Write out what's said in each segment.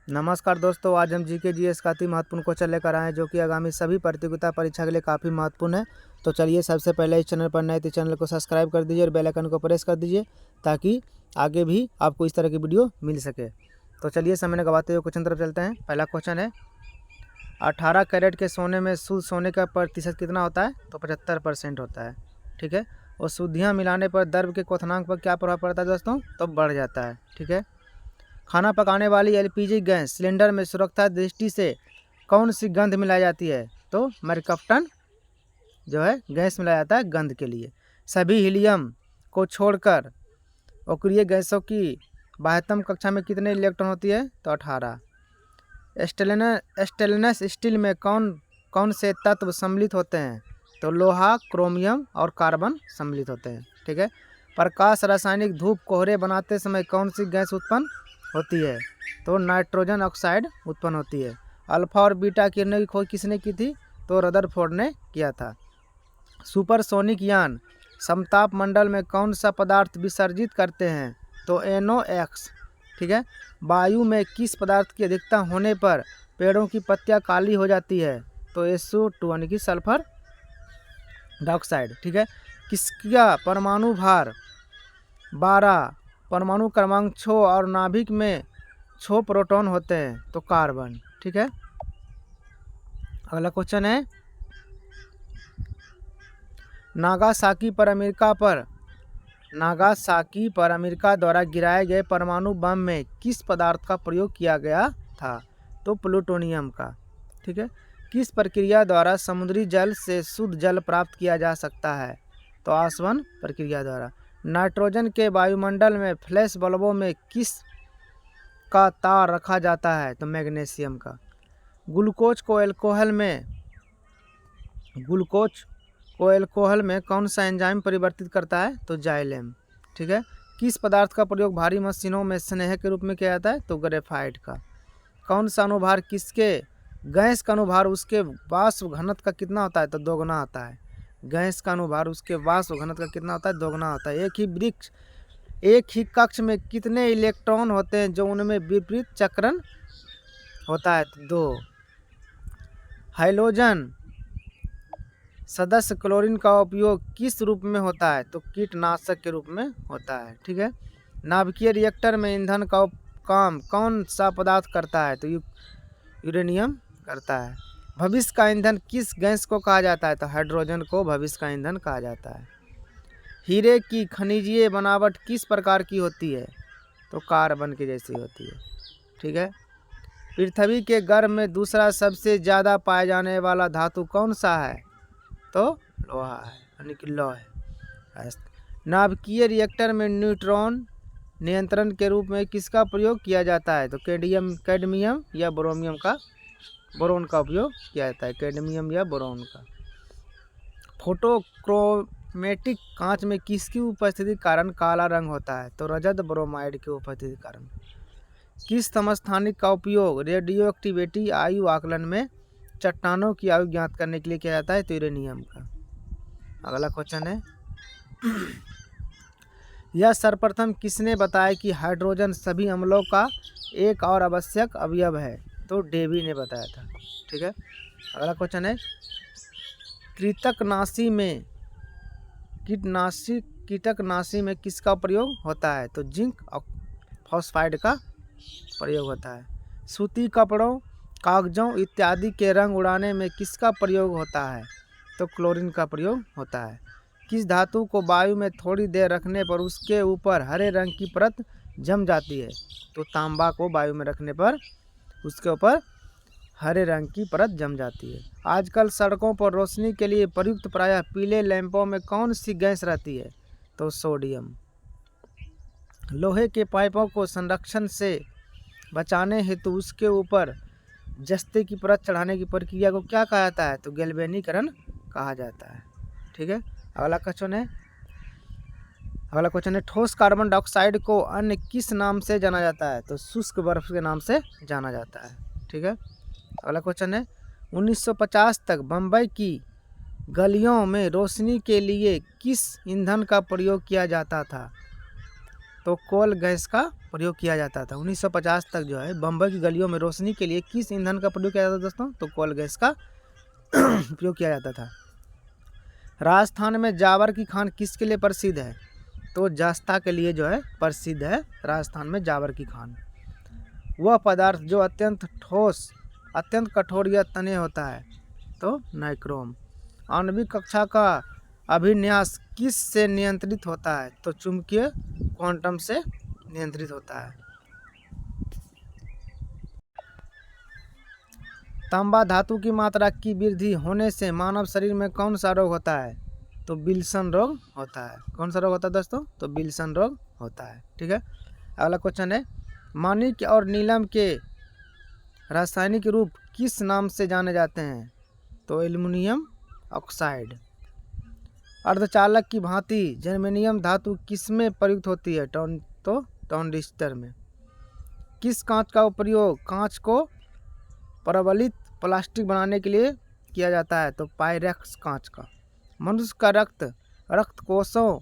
नमस्कार दोस्तों, आज हम जीके जीएस का अति महत्वपूर्ण क्वेश्चन लेकर आए हैं जो कि आगामी सभी प्रतियोगिता परीक्षा के लिए काफ़ी महत्वपूर्ण है। तो चलिए, सबसे पहले इस चैनल पर नए तो चैनल को सब्सक्राइब कर दीजिए और बेल आइकन को प्रेस कर दीजिए ताकि आगे भी आपको इस तरह की वीडियो मिल सके। तो चलिए, समय न गवाते हुए क्वेश्चन तरफ चलते हैं। पहला क्वेश्चन है, 18 कैरेट के सोने में शुद्ध सोने का प्रतिशत कितना होता है? तो 75% होता है। ठीक है। और शुद्धियाँ मिलाने पर द्रव्य के क्वथनांक पर क्या प्रभाव पड़ता है दोस्तों? तो बढ़ जाता है। ठीक है। खाना पकाने वाली एलपीजी गैस सिलेंडर में सुरक्षा दृष्टि से कौन सी गंध मिलाई जाती है? तो मरकप्टन जो है गैस मिलाया जाता है गंध के लिए। सभी हीलियम को छोड़कर अक्रिय गैसों की बाह्यतम कक्षा में कितने इलेक्ट्रॉन होती है? तो 18। स्टेनलेस स्टील में कौन कौन से तत्व सम्मिलित होते हैं? तो लोहा, क्रोमियम और कार्बन सम्मिलित होते हैं। ठीक है। प्रकाश रासायनिक धूप कोहरे बनाते समय कौन सी गैस उत्पन्न होती है? तो नाइट्रोजन ऑक्साइड उत्पन्न होती है। अल्फा और बीटा किरणों की खोज किसने की थी? तो रदरफोर्ड ने किया था। सुपरसोनिक यान समताप मंडल में कौन सा पदार्थ विसर्जित करते हैं? तो NOx। ठीक है। वायु में किस पदार्थ की अधिकता होने पर पेड़ों की पत्तियां काली हो जाती है? तो SO2 यानी कि सल्फर डाइऑक्साइड। ठीक है। किसका परमाणु भार 12, परमाणु क्रमांक 6 और नाभिक में 6 प्रोटॉन होते हैं? तो कार्बन। ठीक है। अगला क्वेश्चन है, नागासाकी पर अमेरिका द्वारा गिराए गए परमाणु बम में किस पदार्थ का प्रयोग किया गया था? तो प्लूटोनियम का। ठीक है। किस प्रक्रिया द्वारा समुद्री जल से शुद्ध जल प्राप्त किया जा सकता है? तो आसवन प्रक्रिया द्वारा। नाइट्रोजन के वायुमंडल में फ्लैश बल्बों में किस का तार रखा जाता है? तो मैग्नीशियम का। ग्लूकोज को एल्कोहल में कौन सा एंजाइम परिवर्तित करता है? तो जाइलेम। ठीक है। किस पदार्थ का प्रयोग भारी मशीनों में स्नेह के रूप में किया जाता है? तो ग्रेफाइट का। कौन सा अनुभार गैस का अनुभार उसके वाष्प घनत्व का कितना होता है? तो दोगुना होता है। गैस का अनुभार उसके वाष्प घनत्व का कितना होता है? दोगुना होता है। एक ही कक्ष में कितने इलेक्ट्रॉन होते हैं जो उनमें विपरीत चक्रण होता है? तो 2। हाइड्रोजन सदस्य क्लोरीन का उपयोग किस रूप में होता है? तो कीटनाशक के रूप में होता है। ठीक है। नाभिकीय रिएक्टर में ईंधन का काम कौन सा पदार्थ करता है? तो यूरेनियम करता है। भविष्य का ईंधन किस गैस को कहा जाता है? तो हाइड्रोजन को भविष्य का ईंधन कहा जाता है। हीरे की खनिजीय बनावट किस प्रकार की होती है? तो कार्बन की जैसी होती है। ठीक है। पृथ्वी के गर्भ में दूसरा सबसे ज़्यादा पाए जाने वाला धातु कौन सा है? तो लोहा है, यानी कि लौह है। नाभिकीय रिएक्टर में न्यूट्रॉन नियंत्रण के रूप में किसका प्रयोग किया जाता है? तो कैडमियम या बोरोन का उपयोग किया जाता है। कैडमियम या बोरोन का। फोटोक्रोमेटिक कांच में किसकी उपस्थिति के कारण काला रंग होता है? तो रजत ब्रोमाइड की उपस्थिति के कारण। किस समस्थानिक का उपयोग रेडियो एक्टिविटी आयु आकलन में चट्टानों की आयु ज्ञात करने के लिए किया जाता है? तो यूरेनियम का। अगला क्वेश्चन है, यह सर्वप्रथम किसने बताया कि हाइड्रोजन सभी अम्लों का एक और आवश्यक अवयव है? तो डेवी ने बताया था। ठीक है। अगला क्वेश्चन है, कीटनाशी में किसका प्रयोग होता है? तो जिंक फॉस्फाइड का प्रयोग होता है। सूती कपड़ों, कागजों इत्यादि के रंग उड़ाने में किसका प्रयोग होता है? तो क्लोरीन का प्रयोग होता है। किस धातु को वायु में थोड़ी देर रखने पर उसके ऊपर हरे रंग की परत जम जाती है? तो तांबा को वायु में रखने पर उसके ऊपर हरे रंग की परत जम जाती है। आजकल सड़कों पर रोशनी के लिए प्रयुक्त प्रायः पीले लैंपों में कौन सी गैस रहती है? तो सोडियम। लोहे के पाइपों को संरक्षण से बचाने हेतु उसके ऊपर जस्ते की परत चढ़ाने की प्रक्रिया को क्या कहा जाता है? तो गैल्वेनीकरण कहा जाता है। ठीक है। अगला क्वेश्चन है, ठोस कार्बन डाइऑक्साइड को अन्य किस नाम से जाना जाता है? तो शुष्क बर्फ के नाम से जाना जाता है। ठीक है। अगला क्वेश्चन है, 1950 तक बम्बई की गलियों में रोशनी के लिए किस ईंधन का प्रयोग किया जाता था? तो कोल गैस का प्रयोग किया जाता था। 1950 तक जो है बम्बई की गलियों में रोशनी के लिए किस ईंधन का प्रयोग किया जाता था दोस्तों? तो कोल गैस का प्रयोग किया जाता था। राजस्थान में जावर की खान किसके लिए प्रसिद्ध है? तो जस्ता के लिए जो है प्रसिद्ध है राजस्थान में जावर की खान। वह पदार्थ जो अत्यंत ठोस, अत्यंत कठोर या तने होता है, तो नाइक्रोम। आणविक कक्षा का अभिन्यास किस से नियंत्रित होता है? तो चुंबकीय क्वांटम से नियंत्रित होता है। तांबा धातु की मात्रा की वृद्धि होने से मानव शरीर में कौन सा रोग होता है? तो विल्सन रोग होता है। कौन सा रोग होता है दोस्तों? तो विल्सन रोग होता है। ठीक है, अगला क्वेश्चन है, माणिक्य और नीलम के रासायनिक रूप किस नाम से जाने जाते हैं? तो एल्युमिनियम ऑक्साइड। अर्धचालक की भांति जर्मेनियम धातु किसमें प्रयुक्त होती है? तो टॉन्डिस्टर में। किस कांच का उपयोग कांच को प्रबलित प्लास्टिक बनाने के लिए किया जाता है? तो पायरेक्स कांच का। मनुष्य का रक्त कोशों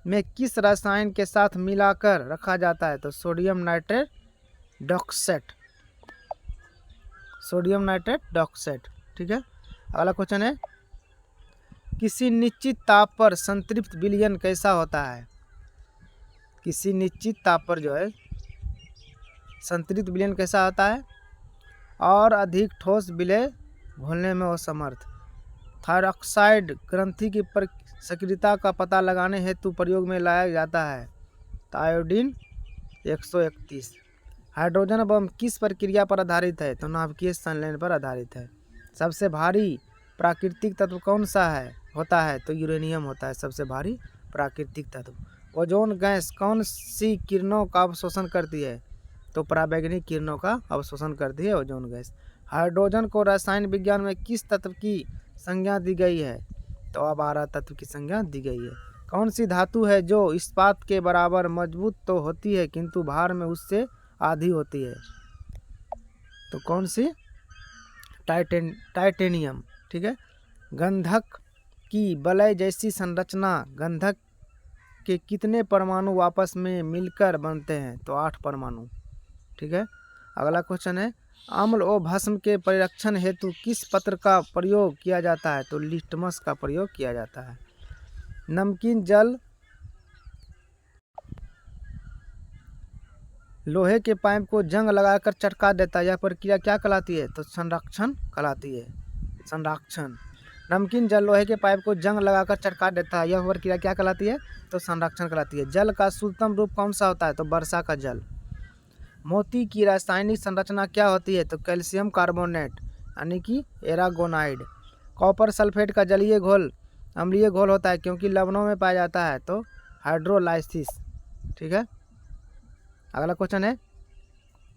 में किस रसायन के साथ मिलाकर रखा जाता है? तो सोडियम नाइट्रेट डॉक्सेट। सोडियम नाइट्रेट डॉक्सेट। ठीक है, अगला क्वेश्चन है, किसी निश्चित ताप पर संतृप्त विलयन कैसा होता है? किसी निश्चित ताप पर जो है संतृप्त विलयन कैसा होता है? और अधिक ठोस विलय घोलने में असमर्थ। थायरॉक्साइड ग्रंथि की सक्रियता का पता लगाने हेतु प्रयोग में लाया जाता है। तो आयोडीन 131। हाइड्रोजन बम किस प्रक्रिया पर आधारित है? तो नाभिकीय संलयन पर आधारित है। सबसे भारी प्राकृतिक तत्व कौन सा होता है? तो यूरेनियम होता है सबसे भारी प्राकृतिक तत्व। ओजोन गैस कौन सी किरणों का अवशोषण करती है? तो पराबैंगनी किरणों का अवशोषण करती है ओजोन गैस। हाइड्रोजन को रसायन विज्ञान में किस तत्व की संज्ञा दी गई है? तो अपारक तत्व की संज्ञा दी गई है। कौन सी धातु है जो इस्पात के बराबर मजबूत तो होती है किंतु भार में उससे आधी होती है? तो कौन सी? टाइटेनियम। ठीक है, गंधक की वलय जैसी संरचना गंधक के कितने परमाणु आपस में मिलकर बनते हैं? तो 8 परमाणु। ठीक है, अगला क्वेश्चन है, अम्ल और भस्म के परिरक्षण हेतु किस पत्र का प्रयोग किया जाता है? तो लिटमस का प्रयोग किया जाता है। नमकीन जल लोहे के पाइप को जंग लगाकर चटका देता है, यह प्रक्रिया क्या कहलाती है? तो संरक्षण कहलाती है। संरक्षण। नमकीन जल लोहे के पाइप को जंग लगाकर चटका देता है, यह प्रक्रिया क्या कहलाती है? तो संरक्षण कहलाती है। जल का शुद्धतम रूप कौन सा होता है? तो वर्षा का जल। मोती की रासायनिक संरचना क्या होती है? तो कैल्शियम कार्बोनेट यानी कि एरागोनाइड। कॉपर सल्फेट का जलीय घोल अम्लीय घोल होता है क्योंकि लवणों में पाया जाता है, तो हाइड्रोलाइसिस। ठीक है, अगला क्वेश्चन है,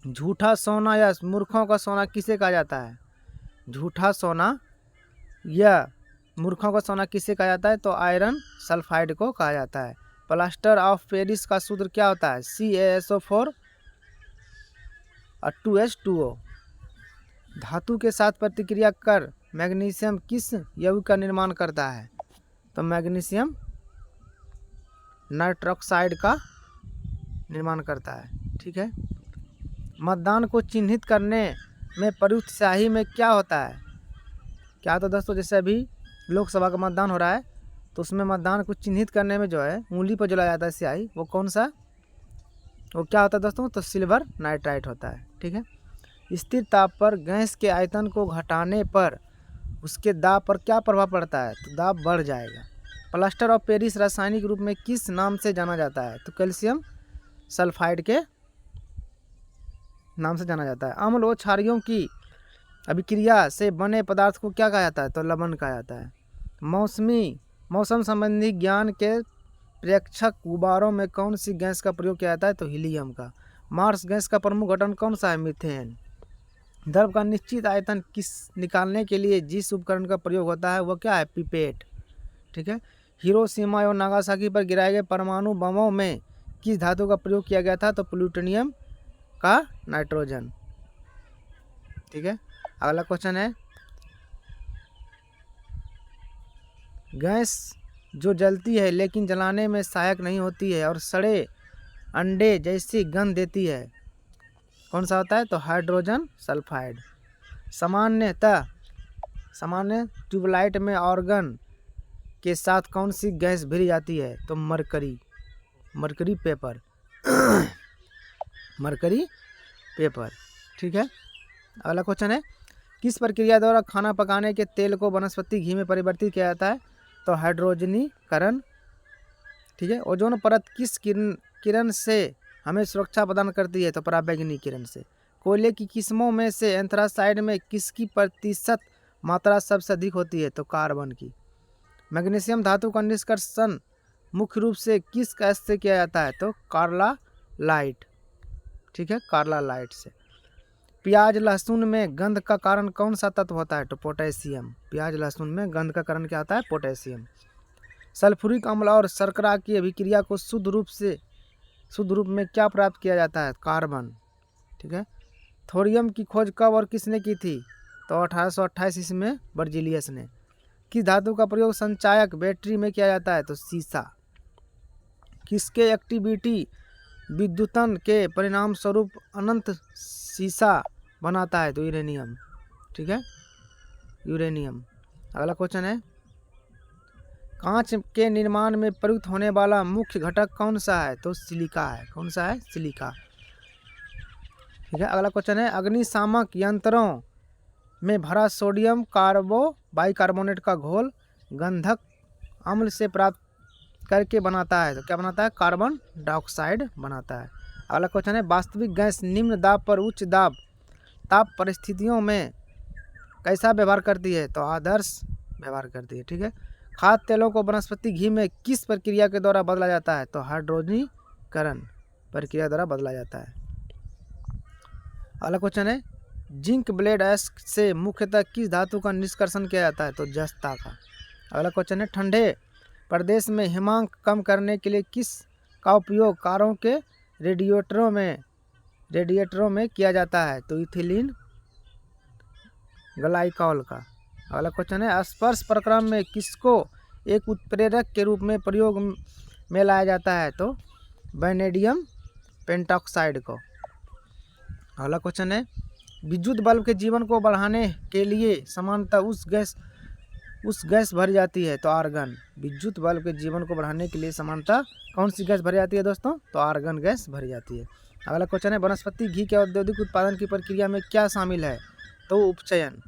झूठा सोना या मूर्खों का सोना किसे कहा जाता है? झूठा सोना या मूर्खों का सोना किसे कहा जाता है? तो आयरन सल्फाइड को कहा जाता है। प्लास्टर ऑफ पेरिस का सूत्र क्या होता है? CaSO4 और 2H2O। धातु के साथ प्रतिक्रिया कर मैग्नीशियम किस यौगिक का निर्माण करता है? तो मैग्नीशियम नाइट्रोक्साइड का निर्माण करता है। ठीक है, मतदान को चिन्हित करने में प्रयुक्त स्याही में क्या होता है? क्या होता है दोस्तों? जैसे अभी लोकसभा का मतदान हो रहा है तो उसमें मतदान को चिन्हित करने में जो है उंगली पर जलाया जाता है स्याही, वो कौन सा? वो क्या होता है दोस्तों? तो सिल्वर नाइट्राइट होता है। ठीक है, स्थिर ताप पर गैस के आयतन को घटाने पर उसके दाब पर क्या प्रभाव पड़ता है? तो दाब बढ़ जाएगा। प्लास्टर ऑफ पेरिस रासायनिक रूप में किस नाम से जाना जाता है? तो कैल्शियम सल्फाइड के नाम से जाना जाता है। अम्ल और क्षारियों की अभिक्रिया से बने पदार्थ को क्या कहा जाता है? तो लवण कहा जाता है। मौसम संबंधी ज्ञान के प्रेक्षक गुब्बारों में कौन सी गैस का प्रयोग किया जाता है? तो हीलियम का। मार्स गैस का प्रमुख घटक कौन सा है? मीथेन। द्रव का निश्चित आयतन निकालने के लिए जिस उपकरण का प्रयोग होता है वो क्या है? पिपेट। ठीक है, हिरोशिमा और नागासाकी पर गिराए गए परमाणु बमों में किस धातु का प्रयोग किया गया था? तो प्लूटोनियम का नाइट्रोजन। ठीक है, अगला क्वेश्चन है, गैस जो जलती है लेकिन जलाने में सहायक नहीं होती है और सड़े अंडे जैसी गंध देती है? कौन सा होता है? तो हाइड्रोजन सल्फाइड। सामान्य ट्यूबलाइट में ऑर्गन के साथ कौन सी गैस भरी जाती है? तो मरकरी पेपर। Mercury paper. ठीक है। अगला क्वेश्चन है, किस प्रक्रिया द्वारा खाना पकाने के तेल को वनस्पति घी में परिवर्तित किया जाता है? तो हाइड्रोजनीकरण। ठीक है। ओजोन परत किस किरण से हमें सुरक्षा प्रदान करती है? तो पराबैंगनी किरण से। कोयले की किस्मों में से एंथ्रासाइड में किसकी प्रतिशत मात्रा सबसे अधिक होती है? तो कार्बन की। मैग्नीशियम धातु का निष्कर्षण मुख्य रूप से किस गैस से किया जाता है? तो कार्लालाइट। ठीक है, कार्लालाइट से। प्याज लहसुन में गंध का कारण कौन सा तत्व होता है? तो पोटेशियम। प्याज लहसुन में गंध का कारण क्या होता है? पोटेशियम। सल्फ्यूरिक अम्ल और शर्करा की अभिक्रिया को शुद्ध रूप में क्या प्राप्त किया जाता है? कार्बन। ठीक है। थोरियम की खोज कब और किसने की थी? तो 1828 ईस्वी में बर्जीलियस ने। किस धातु का प्रयोग संचायक बैटरी में किया जाता है? तो सीसा। किसके एक्टिविटी विद्युतन के परिणाम स्वरूप अनंत सीसा बनाता है? तो यूरेनियम। ठीक है, यूरेनियम। अगला क्वेश्चन है, कांच के निर्माण में प्रयुक्त होने वाला मुख्य घटक कौन सा है? तो सिलिका है। कौन सा है? सिलिका। ठीक है। अगला क्वेश्चन है, अग्निशामक यंत्रों में भरा सोडियम बाइकार्बोनेट का घोल गंधक अम्ल से प्राप्त करके बनाता है? तो क्या बनाता है? कार्बन डाइऑक्साइड बनाता है। अगला क्वेश्चन है, वास्तविक गैस निम्न दाब पर उच्च ताप परिस्थितियों में कैसा व्यवहार करती है? तो आदर्श व्यवहार करती है। ठीक है। खाद्य तेलों को वनस्पति घी में किस प्रक्रिया के द्वारा बदला जाता है? तो हाइड्रोजनीकरण प्रक्रिया द्वारा बदला जाता है। अगला क्वेश्चन है, जिंक ब्लेड ऐश से मुख्यतः किस धातु का निष्कर्षण किया जाता है? तो जस्ता का। अगला क्वेश्चन है, ठंडे प्रदेश में हिमांक कम करने के लिए किस का उपयोग कारों के रेडिएटरों में किया जाता है? तो इथिलीन ग्लाइकॉल का। अगला क्वेश्चन है, स्पर्श प्रक्रम में किसको एक उत्प्रेरक के रूप में प्रयोग में लाया जाता है? तो वैनेडियम पेंटॉक्साइड को। अगला क्वेश्चन है, विद्युत बल्ब के जीवन को बढ़ाने के लिए सामान्यतः उस गैस भरी जाती है? तो आर्गन। विद्युत बल्ब के जीवन को बढ़ाने के लिए सामान्यतः कौन सी गैस भरी जाती है दोस्तों? तो आर्गन गैस भरी जाती है। अगला क्वेश्चन है, वनस्पति घी के औद्योगिक उत्पादन की प्रक्रिया में क्या शामिल है? तो उपचयन।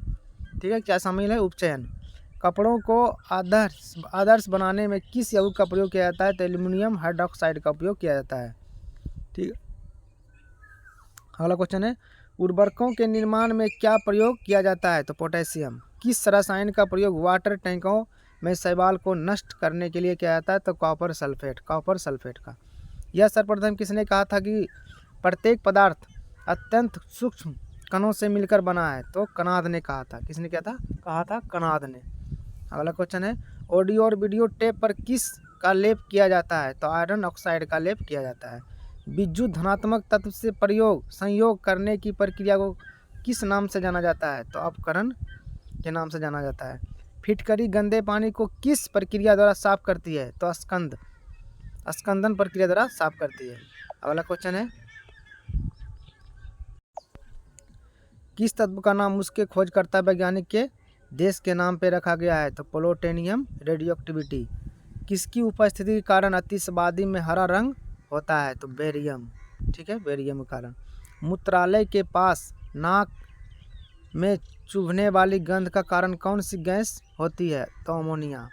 ठीक है, क्या शामिल है? उपचयन। कपड़ों को आदर्श बनाने में किस यौगिक का प्रयोग किया जाता है? तो एल्यूमिनियम हाइड्रोक्साइड का उपयोग किया जाता है। ठीक है। अगला क्वेश्चन है, उर्वरकों के निर्माण में क्या प्रयोग किया जाता है? तो पोटेशियम। किस रसायन का प्रयोग वाटर टैंकों में शैवाल को नष्ट करने के लिए किया जाता है? तो कॉपर सल्फेट का। यह सर्वप्रथम किसने कहा था कि प्रत्येक पदार्थ अत्यंत सूक्ष्म कणों से मिलकर बना है? तो कनाद ने कहा था। किसने कहा था? कनाद ने। अगला क्वेश्चन है, ऑडियो और वीडियो टेप पर किस का लेप किया जाता है? तो आयरन ऑक्साइड का लेप किया जाता है। विद्युत धनात्मक तत्व से संयोग करने की प्रक्रिया को किस नाम से जाना जाता है? तो अपकरण के नाम से जाना जाता है। फिटकरी गंदे पानी को किस प्रक्रिया द्वारा साफ करती है? तो स्कंदन प्रक्रिया द्वारा साफ करती है। अगला क्वेश्चन है, किस तत्व का नाम उसके खोजकर्ता वैज्ञानिक के देश के नाम पर रखा गया है? तो प्लूटोनियम। रेडियोएक्टिविटी। किसकी उपस्थिति के कारण आतिशबाजी में हरा रंग होता है? तो बेरियम। ठीक है, बेरियम के कारण। मूत्रालय के पास नाक में चुभने वाली गंध का कारण कौन सी गैस होती है? तो अमोनिया।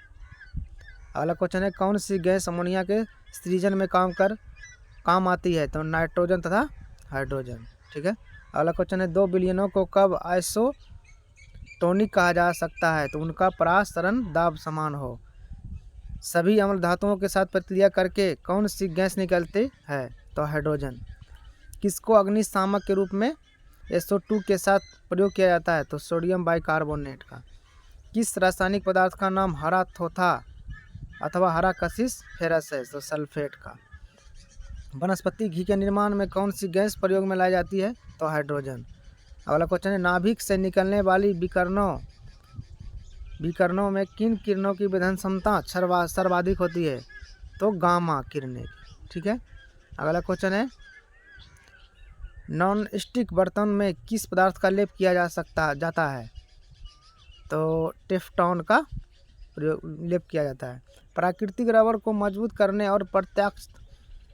अगला क्वेश्चन है, कौन सी गैस अमोनिया के सृजन में काम आती है? तो नाइट्रोजन तथा हाइड्रोजन। ठीक है। अगला क्वेश्चन है, 2 बिलियनों को कब आइसोटोनिक कहा जा सकता है? तो उनका परासरण दाब समान हो। सभी अम्ल धातुओं के साथ प्रक्रिया करके कौन सी गैस निकलती है? तो हाइड्रोजन। किसको अग्निशामक के रूप में SO2 के साथ प्रयोग किया जाता है? तो सोडियम बाइकार्बोनेट का। किस रासायनिक पदार्थ का नाम हरा थोथा अथवा हरा कशिश फेरस है? तो सल्फेट का। वनस्पति घी के निर्माण में कौन सी गैस प्रयोग में लाई जाती है? तो हाइड्रोजन। अगला क्वेश्चन है, नाभिक से निकलने वाली विकिरणों में किन किरणों की विधन क्षमता सर्वाधिक होती है? तो गामा किरणें। ठीक है। अगला क्वेश्चन है, नॉन स्टिक बर्तन में किस पदार्थ का लेप किया जाता है? तो टेफ्लॉन का लेप किया जाता है। प्राकृतिक रबर को मजबूत करने और प्रत्यास्थ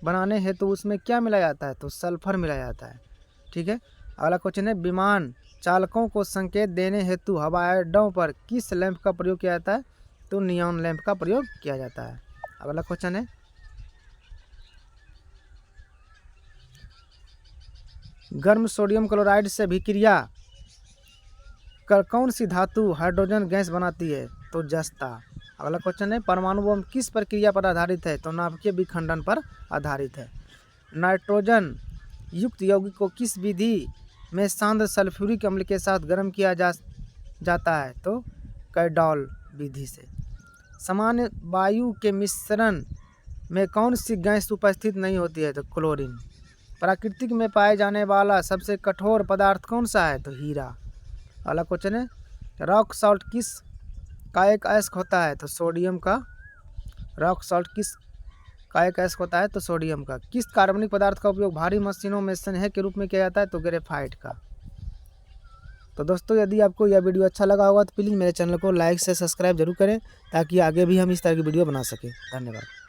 बनाने हेतु तो उसमें क्या मिलाया जाता है? तो सल्फर मिलाया जाता है। ठीक है। अगला क्वेश्चन है, विमान चालकों को संकेत देने हेतु हवाई अड्डों पर किस लैंप का प्रयोग किया जाता है? तो नियॉन लैंप का प्रयोग किया जाता है। अगला क्वेश्चन है, गर्म सोडियम क्लोराइड से अभिक्रिया कर कौन सी धातु हाइड्रोजन गैस बनाती है? तो जस्ता। अगला क्वेश्चन है, परमाणु बम किस प्रक्रिया पर आधारित है? तो नाभिकीय विखंडन पर आधारित है। नाइट्रोजन युक्त यौगिक को किस विधि में सांद्र सल्फ्यूरिक अम्ल के साथ गर्म किया जाता है? तो कैडॉल विधि से। सामान्य वायु के मिश्रण में कौन सी गैस उपस्थित नहीं होती है? तो क्लोरीन। प्राकृतिक में पाए जाने वाला सबसे कठोर पदार्थ कौन सा है? तो हीरा। अगला क्वेश्चन है, रॉक सॉल्ट किस का एक अयस्क होता है? तो सोडियम का। रॉक सॉल्ट किस का एक अयस्क होता है? तो सोडियम का। किस कार्बनिक पदार्थ का उपयोग भारी मशीनों में स्नेह के रूप में किया जाता है? तो ग्रेफाइट का। तो दोस्तों, यदि आपको यह वीडियो अच्छा लगा होगा तो प्लीज़ मेरे चैनल को लाइक से सब्सक्राइब जरूर करें, ताकि आगे भी हम इस तरह की वीडियो बना सकें। धन्यवाद।